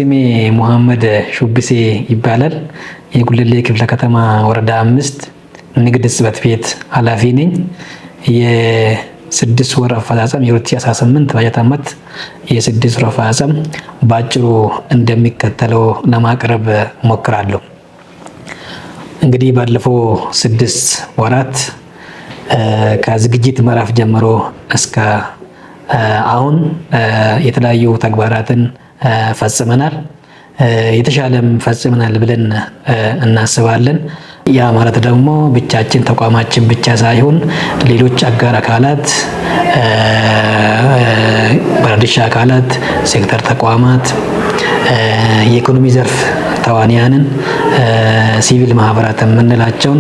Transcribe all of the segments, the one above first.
ስሜ ሙሐመድ ሹብሴ ይባላል። የጉለሌ ክፍለ ከተማ ወረዳ 5 ንግድ ጽሕፈት ቤት ኃላፊ ነኝ። የስድስት ወር አፈጻጸም የ2018 በጀት ዓመት የስድስት ወር አፈጻጸም በአጭሩ እንደሚከተለው ለማቅረብ ሞክራለሁ። እንግዲህ ባለፈው 6 ወራት ከዝግጅት ምዕራፍ ጀምሮ እስከ አሁን የተለያዩ ተግባራትን ፈጽመናል። የተሻለም ፈጽመናል ብለን እናስባለን። ያ ማለት ደግሞ ብቻችን ተቋማችን ብቻ ሳይሆን ሌሎች አጋር አካላት፣ ባለድርሻ አካላት፣ ሴክተር ተቋማት፣ የኢኮኖሚ ዘርፍ ተዋንያንን፣ ሲቪል ማህበራት የምንላቸውን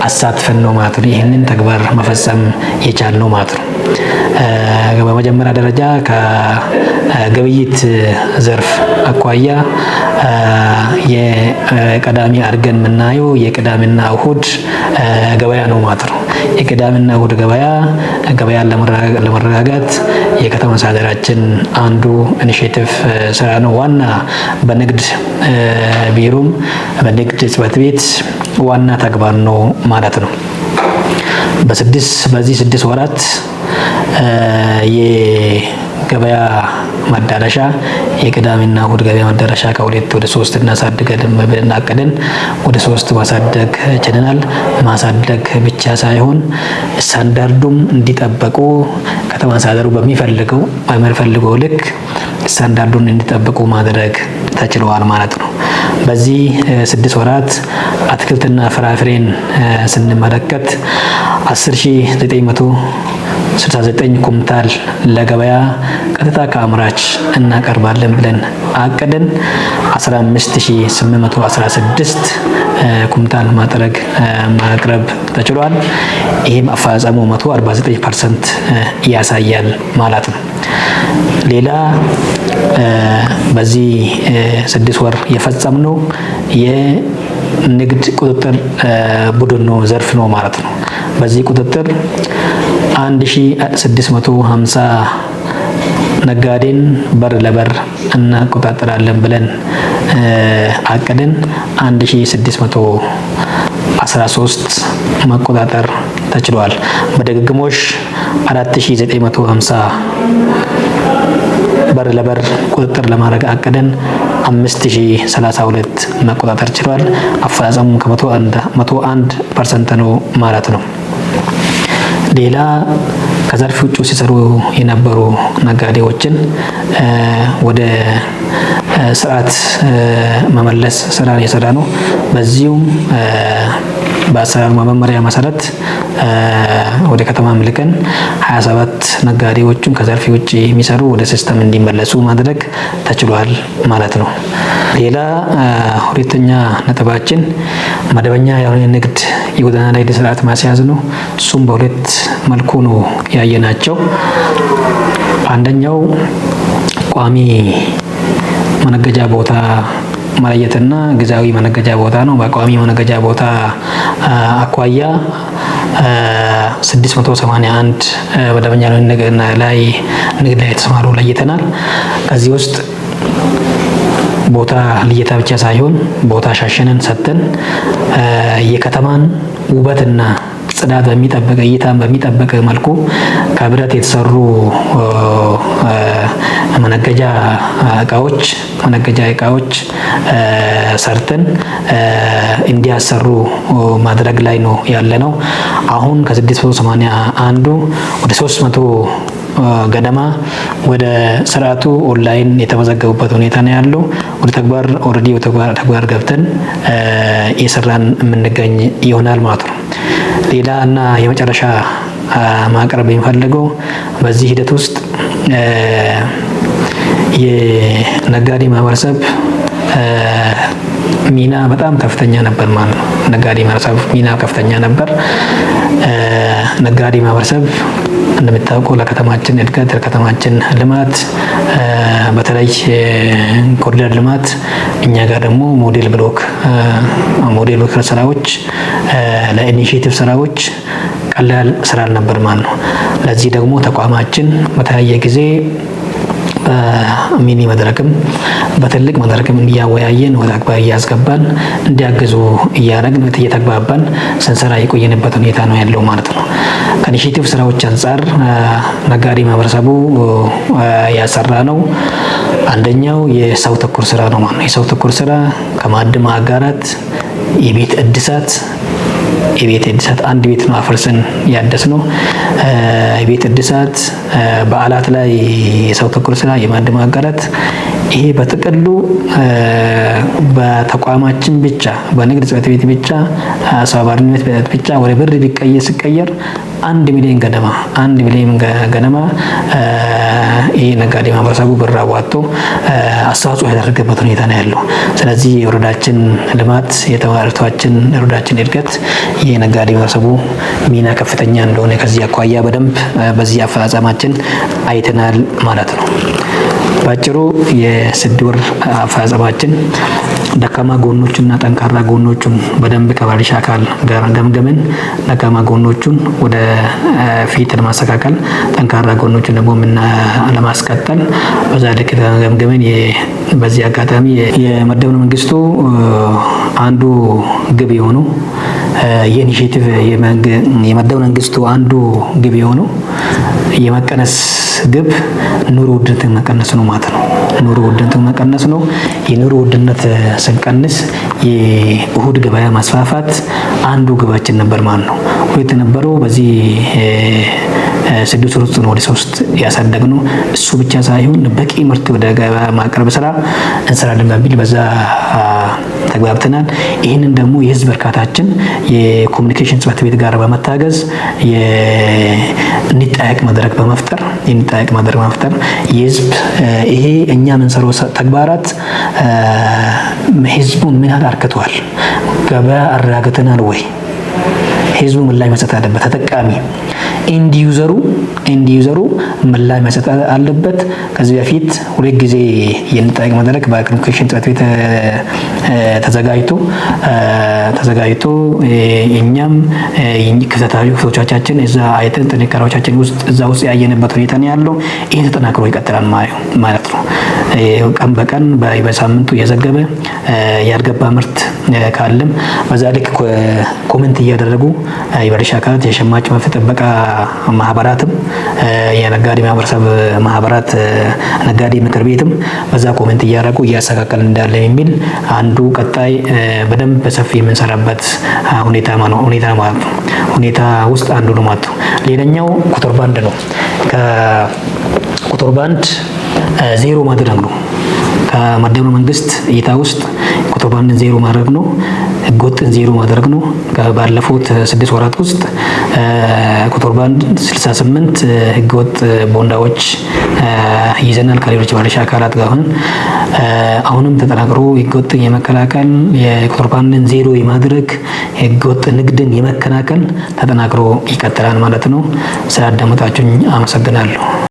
አሳትፈን ነው ማለት ነው ይህንን ተግባር መፈጸም የቻልነው ማለት ነው። በመጀመሪያ ደረጃ ከግብይት ዘርፍ አኳያ የቀዳሚ አድርገን የምናየው የቅዳሜና እሁድ ገበያ ነው ማለት ነው። የቅዳሜና እሁድ ገበያን ለመረጋጋት የከተማ አስተዳደራችን አንዱ ኢኒሼቲቭ ስራ ነው። ዋና በንግድ ቢሮም በንግድ ጽሕፈት ቤት ዋና ተግባር ነው ማለት ነው። በዚህ 6 ወራት የገበያ መዳረሻ የቅዳሜና እሁድ ገበያ መዳረሻ ከ2 ወደ 3 እናሳድጋለን ብለን አቅደን ወደ 3 ማሳደግ ችለናል። ማሳደግ ብቻ ሳይሆን ስታንዳርዱም እንዲጠበቁ ከተማ አስተዳደሩ በሚፈልገው ልክ ስታንዳርዱን እንዲጠብቁ ማድረግ ተችሏል ማለት ነው። በዚህ 6 ወራት አትክልትና ፍራፍሬን ስንመለከት 10,969 ኩንታል ለገበያ ቀጥታ ከአምራች እናቀርባለን ብለን አቅደን 15,816 ኩንታል ማቅረብ ተችሏል። ይህም አፈጻጸሙ 149% ያሳያል ማለት ነው። ሌላ በዚህ 6 ወር የፈጸምነው የንግድ ቁጥጥር ቡድን ነው ዘርፍ ነው ማለት ነው። በዚህ ቁጥጥር 1650 ነጋዴን በር ለበር እናቆጣጠራለን ብለን አቅደን 1613 መቆጣጠር ተችሏል። በድግግሞሽ 4950 በር ለበር ቁጥጥር ለማድረግ አቅደን 5032 መቆጣጠር ችሏል። አፈጻጸሙ ከ101% ነው ማለት ነው። ሌላ ከዘርፍ ውጭ ሲሰሩ የነበሩ ነጋዴዎችን ወደ ስርዓት መመለስ ስራ የሰራ ነው። በዚሁም በአሰራር መመሪያ መሰረት ወደ ከተማ ልከን 27 ነጋዴዎቹን ከዘርፍ ውጭ የሚሰሩ ወደ ሲስተም እንዲመለሱ ማድረግ ተችሏል ማለት ነው። ሌላ ሁለተኛ ነጥባችን መደበኛ የሆነ ንግድ የጎዳና ላይ ስርዓት ማስያዝ ነው። እሱም በሁለት መልኩ ነው ያየናቸው። አንደኛው ቋሚ መነገጃ ቦታ መለየትና ጊዜያዊ መነገጃ ቦታ ነው። በቋሚ መነገጃ ቦታ አኳያ 681 መደበኛ ንግድ ላይ የተሰማሩ ለይተናል። ከዚህ ውስጥ ቦታ ልየታ ብቻ ሳይሆን ቦታ ሻሸንን ሰጥተን የከተማን ውበትና ጽዳት በሚጠብቅ እይታን በሚጠብቅ መልኩ ከብረት የተሰሩ መነገጃ እቃዎች ሰርተን እንዲያሰሩ ማድረግ ላይ ነው ያለነው። አሁን ከ681 ወደ 300 ገደማ ወደ ስርዓቱ ኦንላይን የተመዘገቡበት ሁኔታ ነው ያለው። ወደ ተግባር ገብተን እየሰራን የምንገኝ ይሆናል ማለት ነው። ሌላ እና የመጨረሻ ማቅረብ የሚፈልገው በዚህ ሂደት ውስጥ የነጋዴ ማህበረሰብ ሚና በጣም ከፍተኛ ነበር ማለት ነው። ነጋዴ ማህበረሰብ ሚና ከፍተኛ ነበር። ነጋዴ ማህበረሰብ እንደምታውቀው ለከተማችን እድገት፣ ለከተማችን ልማት፣ በተለይ ኮሪደር ልማት እኛ ጋር ደግሞ ሞዴል ብሎክ ስራዎች ለኢኒሼቲቭ ስራዎች ቀላል ስራ አልነበር ማለት ነው። ለዚህ ደግሞ ተቋማችን በተለያየ ጊዜ በሚኒ መድረክም በትልቅ መድረክም እያወያየን ወደ አግባር እያስገባን እንዲያግዙ እያደረግን እየተግባባን ስንሰራ የቆየንበት ሁኔታ ነው ያለው ማለት ነው። ከኢኒሼቲቭ ስራዎች አንጻር ነጋዴ ማህበረሰቡ ያሰራ ነው። አንደኛው የሰው ተኮር ስራ ነው ማለት ነው። የሰው ተኮር ስራ ከማዕድ ማጋራት፣ የቤት እድሳት አንድ ቤት ነው አፍርሰን ያደስ ነው። የቤት እድሳት፣ በዓላት ላይ የሰው ተኮር ስራ፣ የማዕድ ማጋራት፣ ይሄ በጥቅሉ በተቋማችን ብቻ በንግድ ጽሕፈት ቤት ብቻ አስተባባሪነት ብቻ ወደ ብር ሲቀየር 1 ሚሊዮን ገደማ ይህ ነጋዴ ማህበረሰቡ ብር አዋጥቶ አስተዋጽኦ ያደረገበት ሁኔታ ነው ያለው። ስለዚህ የወረዳችን ልማት የወረዳችን እድገት የነጋዴ ማህበረሰቡ ሚና ከፍተኛ እንደሆነ ከዚህ አኳያ በደንብ በዚህ አፈጻጸማችን አይተናል ማለት ነው። ባጭሩ የ6 ወር አፈጻጸማችን ደካማ ጎኖቹና ጠንካራ ጎኖቹን በደንብ ከባለድርሻ አካል ጋር ገምገምን። ደካማ ጎኖቹን ወደ ፊት ለማስተካከል፣ ጠንካራ ጎኖቹን ደግሞ ለማስቀጠል በዛ ልክ ገምገምን። በዚህ አጋጣሚ የመደብነው መንግስቱ አንዱ ግብ የሆነው የኢኒሼቲቭ የመደብነው መንግስቱ አንዱ ግብ የሆነው የመቀነስ ግብ ኑሮ ውድነትን መቀነስ ነው ማለት ነው። ኑሮ ውድነትን መቀነስ ነው። የኑሮ ውድነት ስንቀንስ የእሁድ ገበያ ማስፋፋት አንዱ ግባችን ነበር ማለት ነው። ሁለት ነበረው በዚህ 6 ወር ውስጥ ነው ወደ 3 ያሳደግነው። እሱ ብቻ ሳይሆን በቂ ምርት ወደ ገበያ ማቅረብ ስራ እንሰራለን በሚል በዛ ተግባብተናል። ይህንን ደግሞ የህዝብ እርካታችን የኮሚኒኬሽን ጽሕፈት ቤት ጋር በመታገዝ የንጠያቅ መድረክ በመፍጠር የህዝብ ይሄ እኛ የምንሰራው ተግባራት ህዝቡን ምን ያህል አርክተዋል፣ ገበያ አረጋግተናል ወይ፣ ህዝቡ ምን ላይ መስጠት አለበት፣ ተጠቃሚ ኤንድ ዩዘሩ ምን ላይ መስጠት አለበት። ከዚህ በፊት 2 ጊዜ የንጠያቅ መድረክ በኮሚኒኬሽን ጽሕፈት ቤት ተዘጋጅቶ እኛም ክፍተቶቻችን እዛ አይተን ጥንካሬዎቻችን እዛ ውስጥ ያየንበት ሁኔታ ነው ያለው። ይሄ ተጠናክሮ ይቀጥላል ማለት ነው። ቀን በቀን በሳምንቱ እየዘገበ ያልገባ ምርት ካለም በዛ ልክ ኮሜንት እያደረጉ የባለድርሻ አካላት የሸማች መብት ጥበቃ ማህበራትም የነጋዴ ማህበረሰብ ማህበራት ነጋዴ ምክር ቤትም በዛ ኮሜንት እያደረጉ እያስተካከል እንዳለ የሚል አንዱ ቀጣይ በደንብ በሰፊ የምንሰራበት ሁኔታ ማለት ነው። ሁኔታ ውስጥ አንዱ ነው ማለት ነው። ሌላኛው ኮንትሮባንድ ነው። ከኮንትሮባንድ ዜሮ ማድረግ ነው። ከመደብነው መንግስት እይታ ውስጥ ኮንትሮባንድን ዜሮ ማድረግ ነው። ህገወጥን ዜሮ ማድረግ ነው። ባለፉት 6 ወራት ውስጥ ኮንትሮባንድ 68 ህገወጥ ቦንዳዎች ይዘናል ከሌሎች ባለድርሻ አካላት ጋር አሁንም ተጠናክሮ ህገወጥን የመከላከል የኮንትሮባንድን ዜሮ የማድረግ ህገወጥ ንግድን የመከላከል ተጠናክሮ ይቀጥላል ማለት ነው። ስላዳመጣችሁኝ አመሰግናለሁ።